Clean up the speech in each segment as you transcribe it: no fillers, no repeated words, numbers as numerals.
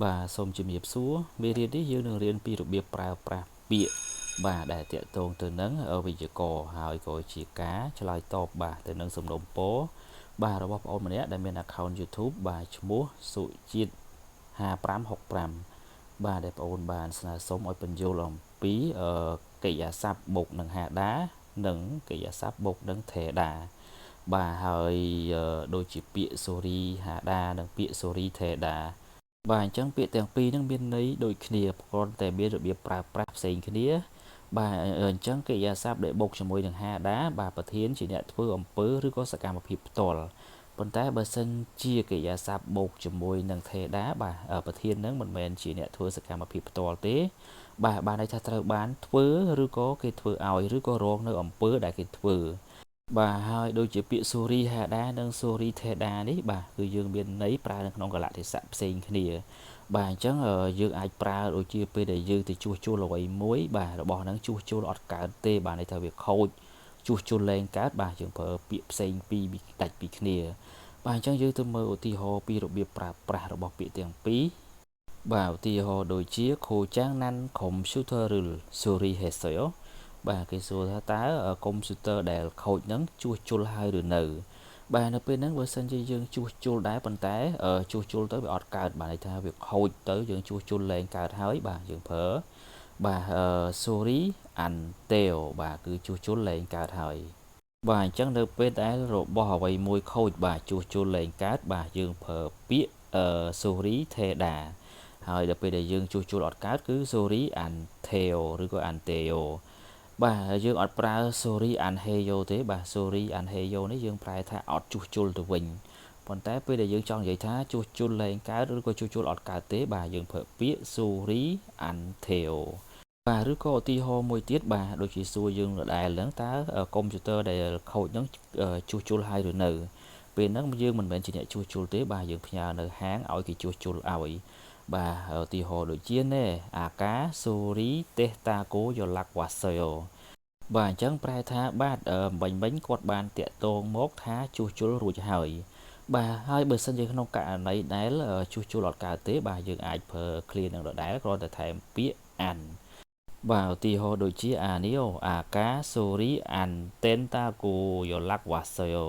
Bàសូមជំរាបសួរមេរៀននេះយើងនឹងរៀនពីរបៀបប្រើប្រាស់ពាក្យបាទដែលតាក់ទងទៅនឹងវេយ្យាករណ៍ហើយក៏ជាការឆ្លើយតបបាទទៅនឹងសំណុំពរបាទរបស់បងប្អូនម្នាក់ដែលមាន account YouTube បាទឈ្មោះសុជាតិ5565បាទដែលបងប្អូនបានស្នើសុំឲ្យបញ្យល់អំពីកិរិយាសព្ទបូកនឹងហាដានិងកិរិយាសព្ទបូកនឹងថេដាបាទហើយដូចជាពាក្យសូរីហាដានិងពាក្យសូរីថេដាបាទអញ្ចឹងពាក្យទាំងពីរហ្នឹងមានន័យដូចគ្នាគ្រាន់តែមានរបៀបប្រើប្រាស់ផ្សេងគ្នាបាទអញ្ចឹងកិរិយាសព្ទដែលបូកជាមួយនឹងហាដាបាទប្រធានជាអ្នកធ្វើអំពើឬក៏សកម្មភាពផ្ទាល់ប៉ុន្តែបើសិនជាកិរិយាសព្ទបូកជាមួយនឹងថេដាបាទប្រធានហ្នឹងមិនមែនជាអ្នកធ្វើសកម្មភាពផ្ទាល់ទេបាទបានន័យថាត្រូវបានធ្វើឬក៏គេធ្វើឲ្យឬក៏រងនៅអំពើដែលគេធ្វើបាទហើយដូចជាពាក្យសូរីហាដានិងសូរីថេដានេះបាទគឺយើងមានន័យប្រើនៅក្នុងកលៈទេសៈផ្សេងគ្នាបាទអញ្ចឹងយើងអាចប្រើដូចជាពេលដែលយើងទៅជួសជុលអ្វីមួយបាទរបស់ហ្នឹងជួសជុលអត់កើតទេបាទន័យថាវាខូចជួសជុលលែងកើតបាទយើងប្រើពាក្យផ្សេងពីរដាច់ពីគ្នាបាទអញ្ចឹងយើងទៅមើលឧទាហរណ៍ពីរបៀបប្រើប្រាស់របស់ពាក្យទាំងពីរបាទឧទាហរណ៍ដូចជាខូចាំងណាន់ខុំព្យូទ័រឬសូរីហេសយោបាទគេសួរថាតើកុំព្យូទ័រដែលខូចហ្នឹងជួសជុលហើយឬនៅបាទនៅពេលហ្នឹងបើសិនជាយើងជួសជុលដែរប៉ុន្តែជួសជុលទៅវាអត់កើតបាទន័យថាវាខូចទៅយើងជួសជុលលែងកើតហើយបាទយើងប្រើបាទsorry anteo បាទគឺជួសជុលលែងកើតហើយបាទអញ្ចឹងនៅពេលដែលរបស់អ្វីមួយខូចបាទជួសជុលលែងកើតបាទយើងប្រើពាក្យsorry theda ហើយដល់ពេលដែលយើងជួសជុលអត់កើតគឺ sorry anteo ឬក៏ anteo បាទយើងអត់ប្រើ sorry anheyo ទេបាទ sorry anheyo នេះយើងប្រែថាអត់ជួសជុលទៅវិញប៉ុន្តែពេលដែលយើងចង់និយាយថាជួសជុលលែងកើតឬក៏ជួសជុលអត់កើតទេបាទយើងប្រើពាក្យ sorry antheo បាទឬក៏ឧទាហរណ៍មួយទៀតបាទដូចជាសួរយើងដដែលហ្នឹងតើកុំព្យូទ័រដែលខូចហ្នឹងជួសជុលហើយឬនៅពេលហ្នឹងយើងមិនមែនជាអ្នកជួសជុលទេបាទយើងផ្ញើនៅហាងឲ្យគេជួសជុលឲ្យបាទឧទាហរណ៍ដូចជាណែអាកាសូរីទេតាកូយោឡាក់វ៉ាសយោបាទអញ្ចឹងប្រែថាបាទមិញគាត់បានតាក់ទងមកថាជួសជុលរួចហើយបាទហើយបើសិនជាក្នុងករណីដែលជួសជុលអត់កើតទេបាទយើងអាចប្រើ clear នឹងដដែលគ្រាន់តែថែមពាក្យ an បាទឧទាហរណ៍ដូចជាអានេះអាកាសូរីអានតេនតាគូយោឡាក់វ៉ាសយោ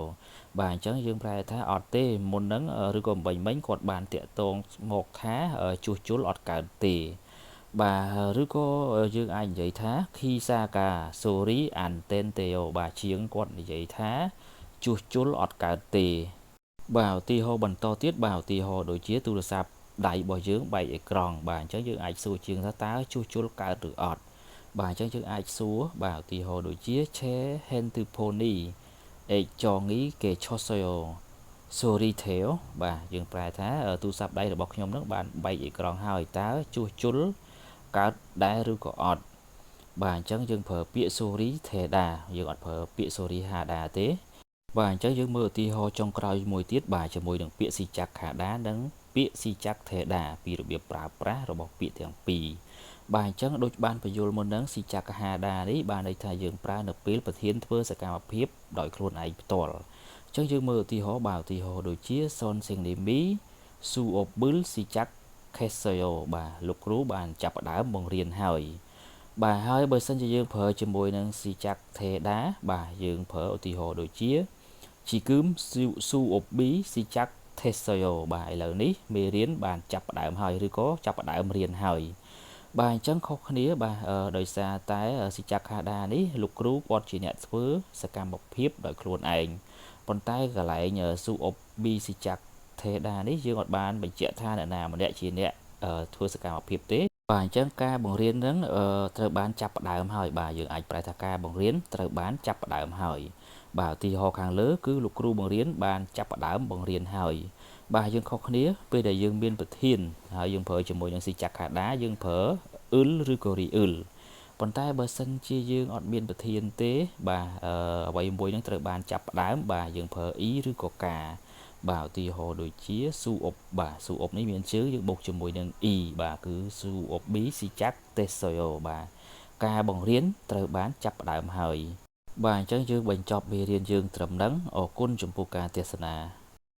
បាទអញ្ចឹងយើងប្រែថាអត់ទេមុនហ្នឹងឬក៏មិញគាត់បានតាក់ទងមកថាជួសជុលអត់កើតទេបាទឬក៏យើងអាចនិយាយថាខីសាកាសូរីអានតេនតេអូបាទជាងគាត់និយាយថាជួសជុលអត់កើតទេបាទឧទាហរណ៍បន្តទៀតបាទឧទាហរណ៍ដូចជាទូរស័ព្ទដៃរបស់យើងបែកអេក្រង់បាទអញ្ចឹងយើងអាចសួរជាងថាតើជួសជុលកើតឬអត់បាទអញ្ចឹងយើងអាចសួរបាទឧទាហរណ៍ដូចជា che hentuponi អេចងីគេឆុសយោ sorry tail បាទយើងប្រែថាទូរស័ព្ទដៃរបស់ខ្ញុំនឹងបានបែកអេក្រង់ហើយតើជួសជុលកើតដែរឬក៏អត់បាទអញ្ចឹងយើងប្រើពាក្យ sorry theda យើងអត់ប្រើពាក្យ sorry hada ទេបាទអញ្ចឹងយើងមើលឧទាហរណ៍ចុងក្រោយមួយទៀតបាទជាមួយនឹងពាក្យ ស៊ីចាក់ខាដានិងពាក្យ ស៊ីចាក់ថេដាពីរបៀបប្រើប្រាស់របស់ពាក្យទាំងពីរបាទអញ្ចឹងដូចបានបញ្យល់មុនហ្នឹងស៊ីចាក់ហាដានេះបានន័យថាយើងប្រើនៅពេលប្រធានធ្វើសកម្មភាពដោយខ្លួនឯងផ្ទាល់អញ្ចឹងយើងមើលឧទាហរណ៍បាទឧទាហរណ៍ដូចជាសុនសេងនីមីស៊ូអូប៊ឺលស៊ីចាក់ខេសយោបាទលោកគ្រូបានចាប់ផ្ដើមបង្រៀនហើយបាទហើយបើសិនជាយើងប្រើជាមួយនឹងស៊ីចាក់ថេដាបាទយើងប្រើឧទាហរណ៍ដូចជាជីគឹមស៊ូអូប៊ីស៊ីចាក់ថេសយោបាទឥឡូវនេះមេរៀនបានចាប់ផ្ដើមហើយឬក៏ចាប់ផ្ដើមរៀនហើយបាទអញ្ចឹងខុសគ្នាបាទដោយសារតែស៊ីចាក់ខាដានេះលោកគ្រូគាត់ជាអ្នកធ្វើសកម្មភាពដោយខ្លួនឯងប៉ុន្តែកន្លែងស៊ូអូប៊ីស៊ីចាក់ថេដានេះយើងអត់បានបញ្ជាក់ថាអ្នកណាម្នាក់ជាអ្នកធ្វើសកម្មភាពទេបាទអញ្ចឹងការបង្រៀនហ្នឹងត្រូវបានចាប់ផ្ដើមហើយបាទយើងអាចប្រែថាការបង្រៀនត្រូវបានចាប់ផ្ដើមហើយបាទឧទាហរណ៍ខាងលើគឺលោកគ្រូបង្រៀនបានចាប់ផ្ដើមបង្រៀនហើយបាទយើងខុសគ្នាពេលដែលយើងមានប្រធានហើយយើងប្រើជាមួយនឹងស៊ីចាក់ខាដាយើងប្រើអ៊ឹលឬក៏រីអ៊ឹលប៉ុន្តែបើសិនជាយើងអត់មានប្រធានទេបាទអ្វីមួយនឹងត្រូវបានចាប់ផ្ដើមបាទយើងប្រើអ៊ីឬក៏កាបាទឧទាហរណ៍ដូចជាស៊ូអុបបាទស៊ូអុបនេះមានជើងយើងបូកជាមួយនឹងអ៊ីបាទគឺស៊ូអុបប៊ីស៊ីចាក់តេសូយ៉ូបាទការបង្រៀនត្រូវបានចាប់ផ្ដើមហើយបាទអញ្ចឹងយើងបញ្ចប់មេរៀនយើងត្រឹមហ្នឹងអរគុណចំពោះការទស្សនា